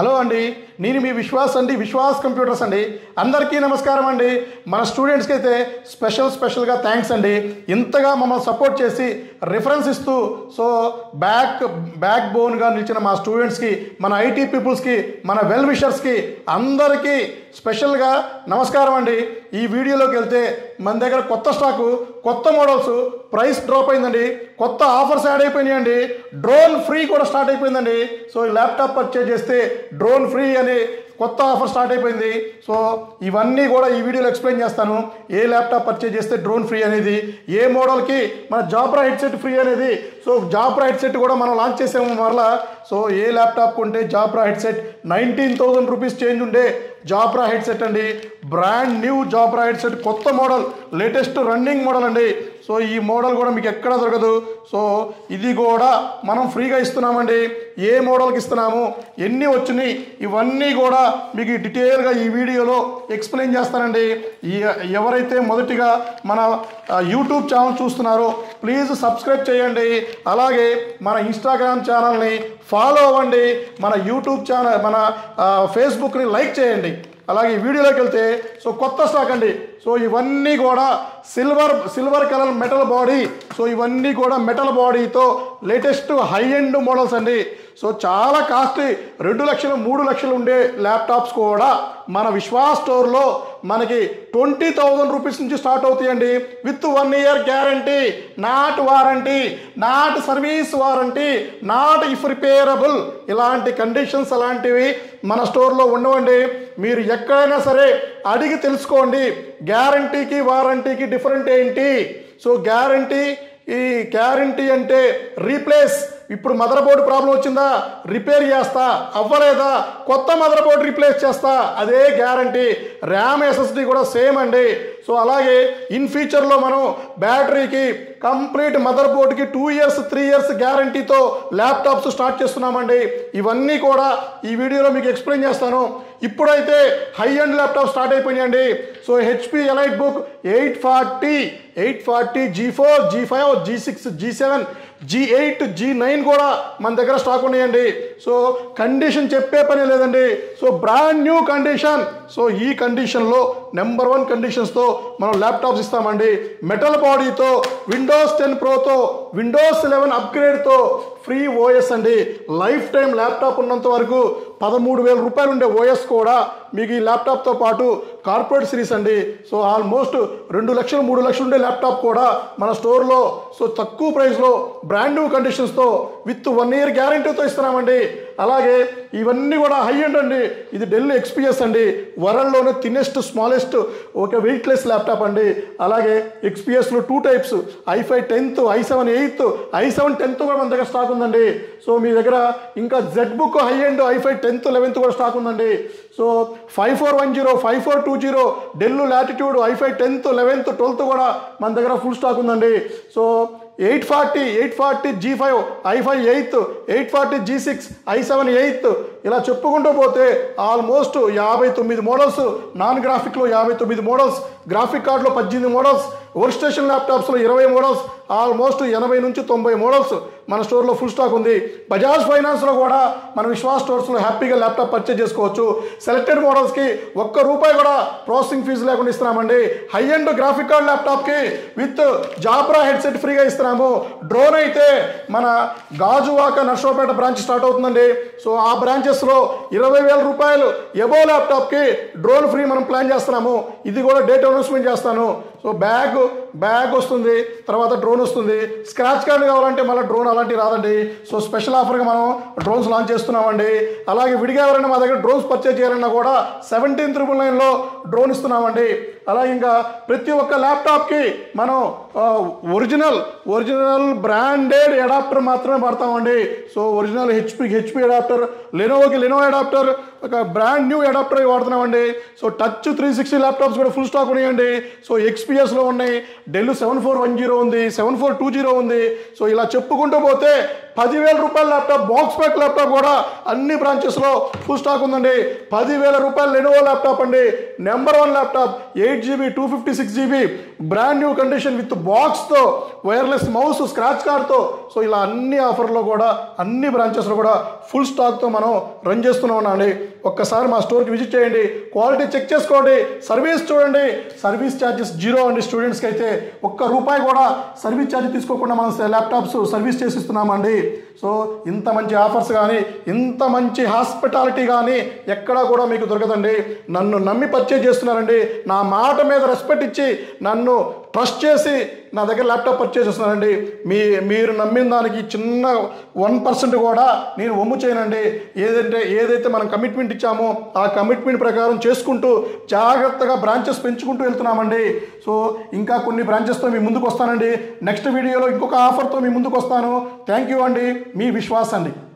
Hello అండి, నేను మీ విశ్వాస్ అండి, విశ్వాస్ కంప్యూటర్స్ అండి. అందరికీ నమస్కారం అండి. మన స్టూడెంట్స్కి అయితే స్పెషల్గా థ్యాంక్స్ అండి. ఇంతగా మమ్మల్ని సపోర్ట్ చేసి రిఫరెన్స్ ఇస్తూ బ్యాక్ బోన్గా నిలిచిన మా స్టూడెంట్స్కి, మన ఐటీ పీపుల్స్కి, మన వెల్ విషర్స్కి అందరికీ స్పెషల్గా నమస్కారం అండి. ఈ వీడియోలోకి వెళ్తే మన దగ్గర కొత్త స్టాకు, కొత్త మోడల్స్, ప్రైస్ డ్రాప్ అయిందండి, కొత్త ఆఫర్స్ యాడ్ అయిపోయినాయండి, డ్రోన్ ఫ్రీ కూడా స్టార్ట్ అయిపోయిందండి. సో ఈ ల్యాప్టాప్ పర్చేజ్ చేస్తే డ్రోన్ ఫ్రీ అని కొత్త ఆఫర్ స్టార్ట్ అయిపోయింది. సో ఇవన్నీ కూడా ఈ వీడియోలో ఎక్స్ప్లెయిన్ చేస్తాను. ఏ ల్యాప్టాప్ పర్చేజ్ చేస్తే డ్రోన్ ఫ్రీ అనేది, ఏ మోడల్కి మన జాబ్రా హెడ్సెట్ ఫ్రీ అనేది. సో జాబ్రా హెడ్సెట్ కూడా మనం లాంచ్ చేసాము మరలా. సో ఏ ల్యాప్టాప్ కొంటే జాబ్రా హెడ్సెట్ 19,000 రూపీస్ చేంజ్ ఉండే జాబ్రా హెడ్సెట్ అండి. బ్రాండ్ న్యూ జాబ్రా హెడ్సెట్, కొత్త మోడల్, లేటెస్ట్ రన్నింగ్ మోడల్ అండి. సో ఈ మోడల్ కూడా మీకు ఎక్కడ దొరకదు. సో ఇది కూడా మనం ఫ్రీగా ఇస్తున్నామండి. ఏ మోడల్కి ఇస్తున్నాము, ఎన్ని వచ్చినాయి, ఇవన్నీ కూడా మీకు డీటెయిల్గా ఈ వీడియోలో ఎక్స్ప్లెయిన్ చేస్తానండి. ఎవరైతే మొదటిగా మన యూట్యూబ్ ఛానల్ చూస్తున్నారో ప్లీజ్ సబ్స్క్రైబ్ చేయండి. అలాగే మన ఇన్స్టాగ్రామ్ ఛానల్ని ఫాలో అవ్వండి. మన యూట్యూబ్ ఛానల్, మన ఫేస్బుక్ని లైక్ చేయండి. అలాగే వీడియోలోకి వెళ్తే సో కొత్త స్టాక్ అండి. సో ఇవన్నీ కూడా silver colour metal body. So ఇవన్నీ కూడా మెటల్ బాడీతో లేటెస్ట్ హై ఎండ్ మోడల్స్ అండి. సో చాలా కాస్ట్లీ 2 లక్షలు 3 లక్షలు ఉండే ల్యాప్టాప్స్ కూడా మన విశ్వాస్ స్టోర్లో మనకి 20,000 రూపీస్ నుంచి స్టార్ట్ అవుతాయండి. With 1 year guarantee, not warranty, not service warranty, not if repairable. ఇలాంటి కండిషన్స్ అలాంటివి మన స్టోర్లో ఉండవండి. మీరు ఎక్కడైనా సరే అడిగి తెలుసుకోండి. గ్యారంటీకి వారంటీకి డిఫరెంట్ ఏంటి? సో గ్యారంటీ అంటే రీప్లేస్. ఇప్పుడు మదర్ బోర్డు ప్రాబ్లం వచ్చిందా, రిపేర్ చేస్తా, అవ్వలేదా, కొత్త మదర్ బోర్డు రీప్లేస్ చేస్తా, అదే గ్యారంటీ. ర్యామ్ ఎస్ఎస్డి కూడా సేమ్ అండి. సో అలాగే ఇన్ ఫ్యూచర్లో మనం బ్యాటరీకి, కంప్లీట్ మదర్ బోర్డుకి 2 ఇయర్స్ 3 ఇయర్స్ గ్యారంటీతో ల్యాప్టాప్స్ స్టార్ట్ చేస్తున్నామండి. ఇవన్నీ కూడా ఈ వీడియోలో మీకు ఎక్స్ప్లెయిన్ చేస్తాను. ఇప్పుడైతే హై ఎండ్ ల్యాప్టాప్ స్టార్ట్ అయిపోయినాయండి. So HP elite book 840 G4, G5, G6, G7, G8, G9 కూడా మన దగ్గర స్టాక్ ఉన్నాయండి. సో కండిషన్ చెప్పే పని లేదండి. So brand new condition. So ఈ కండిషన్లో నెంబర్ 1 కండిషన్స్తో మనం ల్యాప్టాప్స్ ఇస్తామండి. మెటల్ బాడీతో, విండోస్ 10 ప్రోతో, విండోస్ 11 అప్గ్రేడ్తో, ఫ్రీ ఓఎస్ అండి. లైఫ్ టైం ల్యాప్టాప్ ఉన్నంత వరకు 13,000 రూపాయలు ఉండే ఓఎస్ కూడా మీకు ఈ ల్యాప్టాప్తో పాటు కార్పొరేట్ సిరీస్ అండి. సో ఆల్మోస్ట్ 2 లక్షలు 3 లక్షలు ఉండే ల్యాప్టాప్ కూడా మన స్టోర్లో సో తక్కువ ప్రైస్లో బ్రాండ్ న్యూ కండిషన్స్తో విత్ 1 ఇయర్ గ్యారంటీతో ఇస్తున్నామండి. అలాగే ఇవన్నీ కూడా హై ఎండ్ అండి. ఇది డెల్ XPS అండి, వరల్డ్లోనే థిన్నెస్ట్ స్మాలెస్ట్ ఒక వెయిట్లెస్ ల్యాప్టాప్ అండి. అలాగే XPSలో 2 types, i5 10th, i7 8th, i7 10th కూడా మన దగ్గర స్టాక్ ఉందండి. సో మీ దగ్గర ఇంకా Z book high end i5 10th 11th కూడా స్టాక్ ఉందండి. So 5410, 5420, del latitude i5 10th 11th 12th కూడా మన దగ్గర ఫుల్ స్టాక్ ఉందండి. So 840 G5, i5 8th, 840 G6, i7 8th, ఇలా చెప్పుకుంటూ పోతే ఆల్మోస్ట్ 59 మోడల్స్, నాన్ గ్రాఫిక్లో 59 మోడల్స్, గ్రాఫిక్ కార్డులో 18 మోడల్స్, వర్క్ స్టేషన్ ల్యాప్టాప్స్లో 20 మోడల్స్, ఆల్మోస్ట్ 80 నుంచి 90 మోడల్స్ మన స్టోర్లో ఫుల్ స్టాక్ ఉంది. బజాజ్ ఫైనాన్స్లో కూడా మన విశ్వాస్ స్టోర్స్లో హ్యాపీగా ల్యాప్టాప్ పర్చేజ్ చేసుకోవచ్చు. సెలెక్టెడ్ మోడల్స్కి ₹1 కూడా ప్రాసెసింగ్ ఫీజు లేకుండా ఇస్తున్నామండి. హై ఎండ్ గ్రాఫిక్ కార్డ్ ల్యాప్టాప్కి విత్ జాబ్రా హెడ్సెట్ ఫ్రీగా ఇస్తున్నాము. డ్రోన్ అయితే మన గాజువాక నర్సరావుపేట బ్రాంచ్ స్టార్ట్ అవుతుందండి. సో ఆ బ్రాంచెస్లో 20,000 రూపాయలు ఎబో ల్యాప్టాప్కి డ్రోన్ ఫ్రీ మనం ప్లాన్ చేస్తున్నాము. ఇది కూడా డేట్ అనౌన్స్మెంట్ చేస్తాను. సో బ్యాగ్ వస్తుంది, తర్వాత డ్రోన్ వస్తుంది. స్క్రాచ్ కార్డ్ కావాలంటే మళ్ళీ డ్రోన్ అలాంటివి రాదండి. సో స్పెషల్ ఆఫర్గా మనం డ్రోన్స్ లాంచ్ చేస్తున్నామండి. అలాగే విడిగా ఎవరైనా మా దగ్గర డ్రోన్స్ పర్చేజ్ చేయాలన్నా కూడా 17,999లో డ్రోన్ ఇస్తున్నామండి. అలాగే ఇంకా ప్రతి ఒక్క ల్యాప్టాప్కి మనం ఒరిజినల్ బ్రాండెడ్ అడాప్టర్ మాత్రమే పడతామండి. సో ఒరిజినల్ హెచ్పి అడాప్టర్, లెనోవోకి లెనోవో అడాప్టర్, ఒక బ్రాండ్ న్యూ అడాప్టర్ వాడుతున్నామండి. సో టచ్ 360 ల్యాప్టాప్స్ కూడా ఫుల్ స్టాక్ ఉన్నాయండి. సో XPSలో ఉన్నాయి, డెల్ 7410 ఉంది, 7420 ఉంది. సో ఇలా చెప్పుకుంటూ పోతే 10,000 రూపాయల ల్యాప్టాప్ బాక్స్ ప్యాక్ ల్యాప్టాప్ కూడా అన్ని బ్రాంచెస్లో ఫుల్ స్టాక్ ఉందండి. 10,000 రూపాయల లెనోవో ల్యాప్టాప్ అండి, number 1 laptop, 8GB 256GB brand new condition with బాక్స్తో, వైర్లెస్ మౌస్, స్క్రాచ్ కార్డ్తో. సో ఇలా అన్ని ఆఫర్లో కూడా అన్ని బ్రాంచెస్లో కూడా ఫుల్ స్టాక్తో మనం రన్ చేస్తున్నాం అండి. ఒక్కసారి మా స్టోర్కి విజిట్ చేయండి, క్వాలిటీ చెక్ చేసుకోండి, సర్వీస్ చూడండి. సర్వీస్ ఛార్జెస్ 0 అండి. స్టూడెంట్స్కి అయితే ₹1 కూడా సర్వీస్ ఛార్జ్ తీసుకోకుండా మనం ల్యాప్టాప్స్ సర్వీస్ చేసిస్తున్నామండి. సో ఇంత మంచి ఆఫర్స్ కానీ, ఇంత మంచి హాస్పిటాలిటీ కానీ ఎక్కడా కూడా మీకు దొరకదండి. నన్ను నమ్మి పర్చేజ్ చేస్తున్నారండి, నా మాట మీద రెస్పెక్ట్ ఇచ్చి నన్ను ట్రస్ట్ చేసి నా దగ్గర ల్యాప్టాప్ పర్చేజ్ చేస్తున్నానండి. మీరు నమ్మిన దానికి చిన్న 1% కూడా నేను ఒమ్ము చేయనండి. ఏదైతే మనం కమిట్మెంట్ ఇచ్చామో ఆ కమిట్మెంట్ ప్రకారం చేసుకుంటూ జాగ్రత్తగా బ్రాంచెస్ పెంచుకుంటూ వెళ్తున్నామండి. సో ఇంకా కొన్ని బ్రాంచెస్తో మీ ముందుకు వస్తానండి. నెక్స్ట్ వీడియోలో ఇంకొక ఆఫర్తో మీ ముందుకు వస్తాను. థ్యాంక్ యూ అండి. మీ విశ్వాస్ అండి.